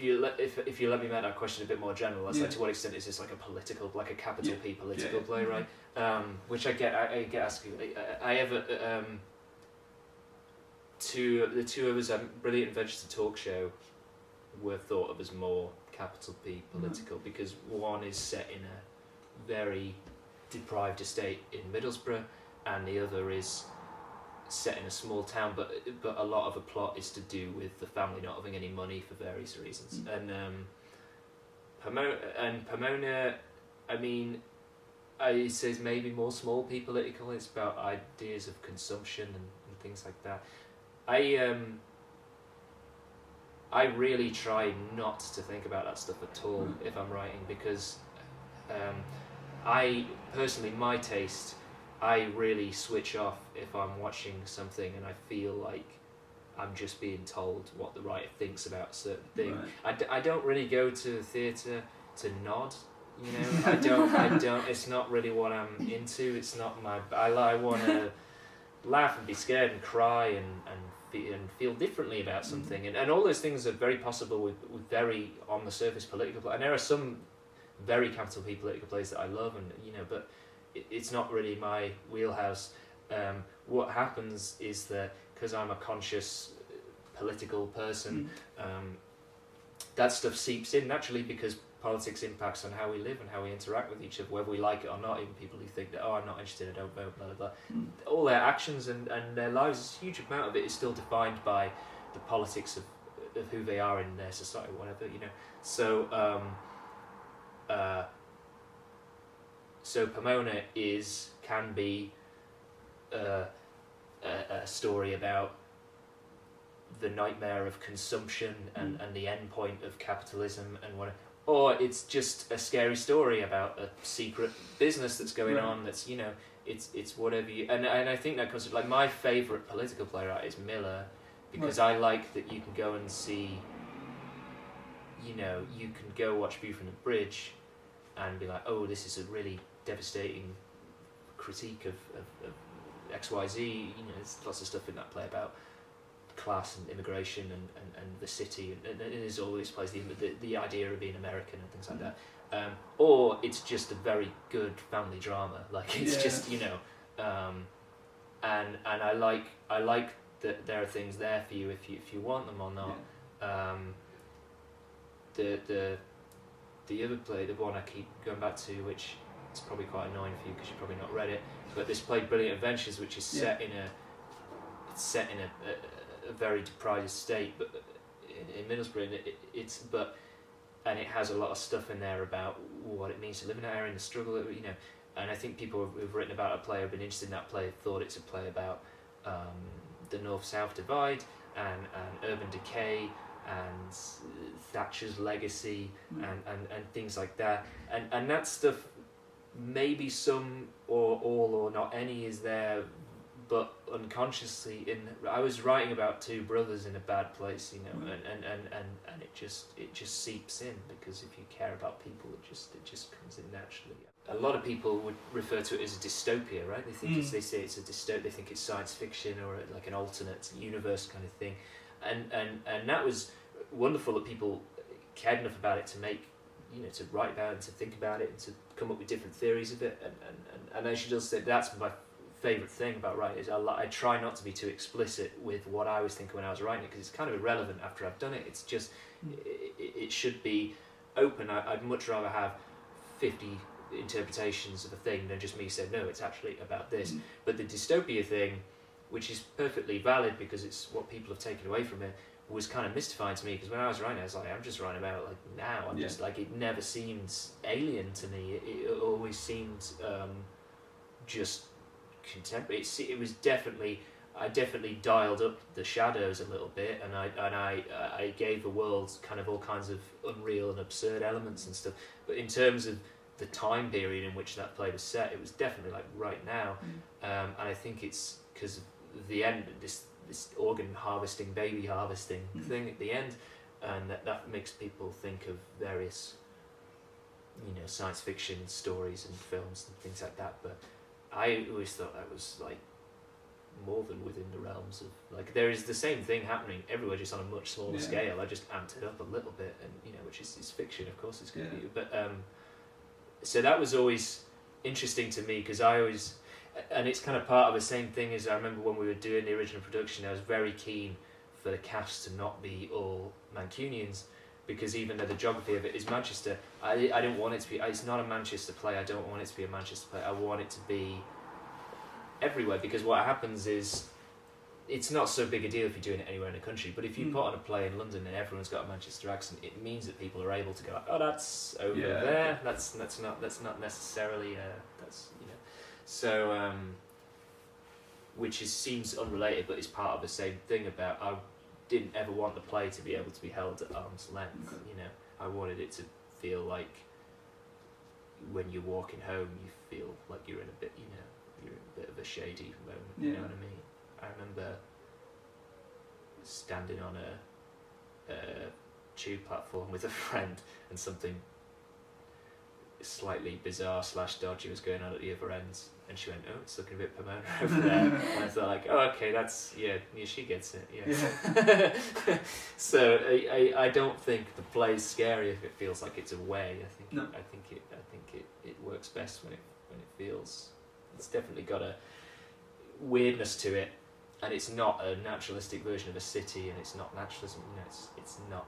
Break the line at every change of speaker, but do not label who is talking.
if you let me make that question a bit more general, it's like, to what extent is this like a political, like a capital P political play, right? Which I get asking. I have the two of us, Brilliant Adventures, the talk show, were thought of as more capital P political because one is set in a very deprived estate in Middlesbrough, and the other is set in a small town, but a lot of the plot is to do with the family not having any money for various reasons. And Pomona, I mean, it says maybe more small P political. It's about ideas of consumption and things like that. I really try not to think about that stuff at all if I'm writing, because I personally, my taste, I really switch off if I'm watching something and I feel like I'm just being told what the writer thinks about a certain thing. Right. I don't really go to the theatre to nod, you know. I don't. It's not really what I'm into. It's not my. I want to laugh and be scared and cry and feel differently about something, and all those things are very possible with very on the surface political. And there are some very capital P political plays that I love, and you know, but it's not really my wheelhouse. What happens is that because I'm a conscious political person, that stuff seeps in naturally, because politics impacts on how we live and how we interact with each other, whether we like it or not. Even people who think that, I'm not interested, I don't vote, blah, blah, blah. All their actions and their lives, a huge amount of it is still defined by the politics of who they are in their society, whatever, you know. So Pomona can be a story about the nightmare of consumption and the end point of capitalism and what, or it's just a scary story about a secret business that's going on. That's, you know, it's whatever you, and I think that comes like my favourite political playwright is Miller, because I like that you can go and see, you know, you can go watch View from the Bridge and be like, oh, this is a really devastating critique of XYZ, you know, there's lots of stuff in that play about class and immigration and the city, and there's all these plays, the idea of being American and things like that. Or it's just a very good family drama, like it's just, you know, and I like that there are things there for you if you want them or not. The other play, the one I keep going back to, which it's probably quite annoying for you because you've probably not read it, but this play Brilliant Adventures, which is set in a very deprived estate, but in Middlesbrough, and it has a lot of stuff in there about what it means to live in that area and the struggle, you know. And I think people who've written about a play, have been interested in that play, have thought it's a play about the North-South divide and urban decay and Thatcher's legacy and things like that, and that stuff, maybe some or all or not any is there, but unconsciously I was writing about two brothers in a bad place, you know, and it just seeps in, because if you care about people, it just comes in naturally. A lot of people would refer to it as a dystopia, right? They think they say it's a dystopia, they think it's science fiction or like an alternate universe kind of thing, and that was wonderful that people cared enough about it to make, you know, to write about it and to think about it and to come up with different theories of it, and I should just say that's my favourite thing about writing, is I try not to be too explicit with what I was thinking when I was writing it, because it's kind of irrelevant after I've done it. It's just it should be open. I'd much rather have 50 interpretations of a thing than just me saying, no, it's actually about this. But the dystopia thing, which is perfectly valid because it's what people have taken away from it, was kind of mystifying to me, because when I was writing, I was like, I'm just writing about like now. I'm just like, it never seemed alien to me. It always seemed just contemporary. It was definitely, I definitely dialed up the shadows a little bit, and I gave the world kind of all kinds of unreal and absurd elements and stuff. But in terms of the time period in which that play was set, it was definitely like right now, and I think it's because of the end, this organ harvesting, baby harvesting thing at the end, and that makes people think of various, you know, science fiction stories and films and things like that. But I always thought that was like more than within the realms of, like, there is the same thing happening everywhere, just on a much smaller scale. I just amped it up a little bit, and which is fiction, of course it's going to be, but so that was always interesting to me, because I always, and it's kind of part of the same thing as I remember when we were doing the original production, I was very keen for the cast to not be all Mancunians, because even though the geography of it is Manchester, I didn't want it to be, it's not a Manchester play, I don't want it to be a Manchester play, I want it to be everywhere, because what happens is, it's not so big a deal if you're doing it anywhere in the country, but if you put on a play in London and everyone's got a Manchester accent, it means that people are able to go, oh, that's over there, that's not necessarily, so, which seems unrelated, but it's part of the same thing about, I didn't ever want the play to be able to be held at arm's length, I wanted it to feel like when you're walking home, you feel like you're in a bit, you're in a bit of a shady moment, you know what I mean? I remember standing on a tube platform with a friend, and something slightly bizarre / dodgy was going on at the other end, and she went, oh, it's looking a bit Pomona over there, and I thought, like, oh, okay, that's, she gets it, So I don't think the play's scary if it feels like it's away. I think it works best when it feels, it's definitely got a weirdness to it, and it's not a naturalistic version of a city, and it's not naturalism, it's not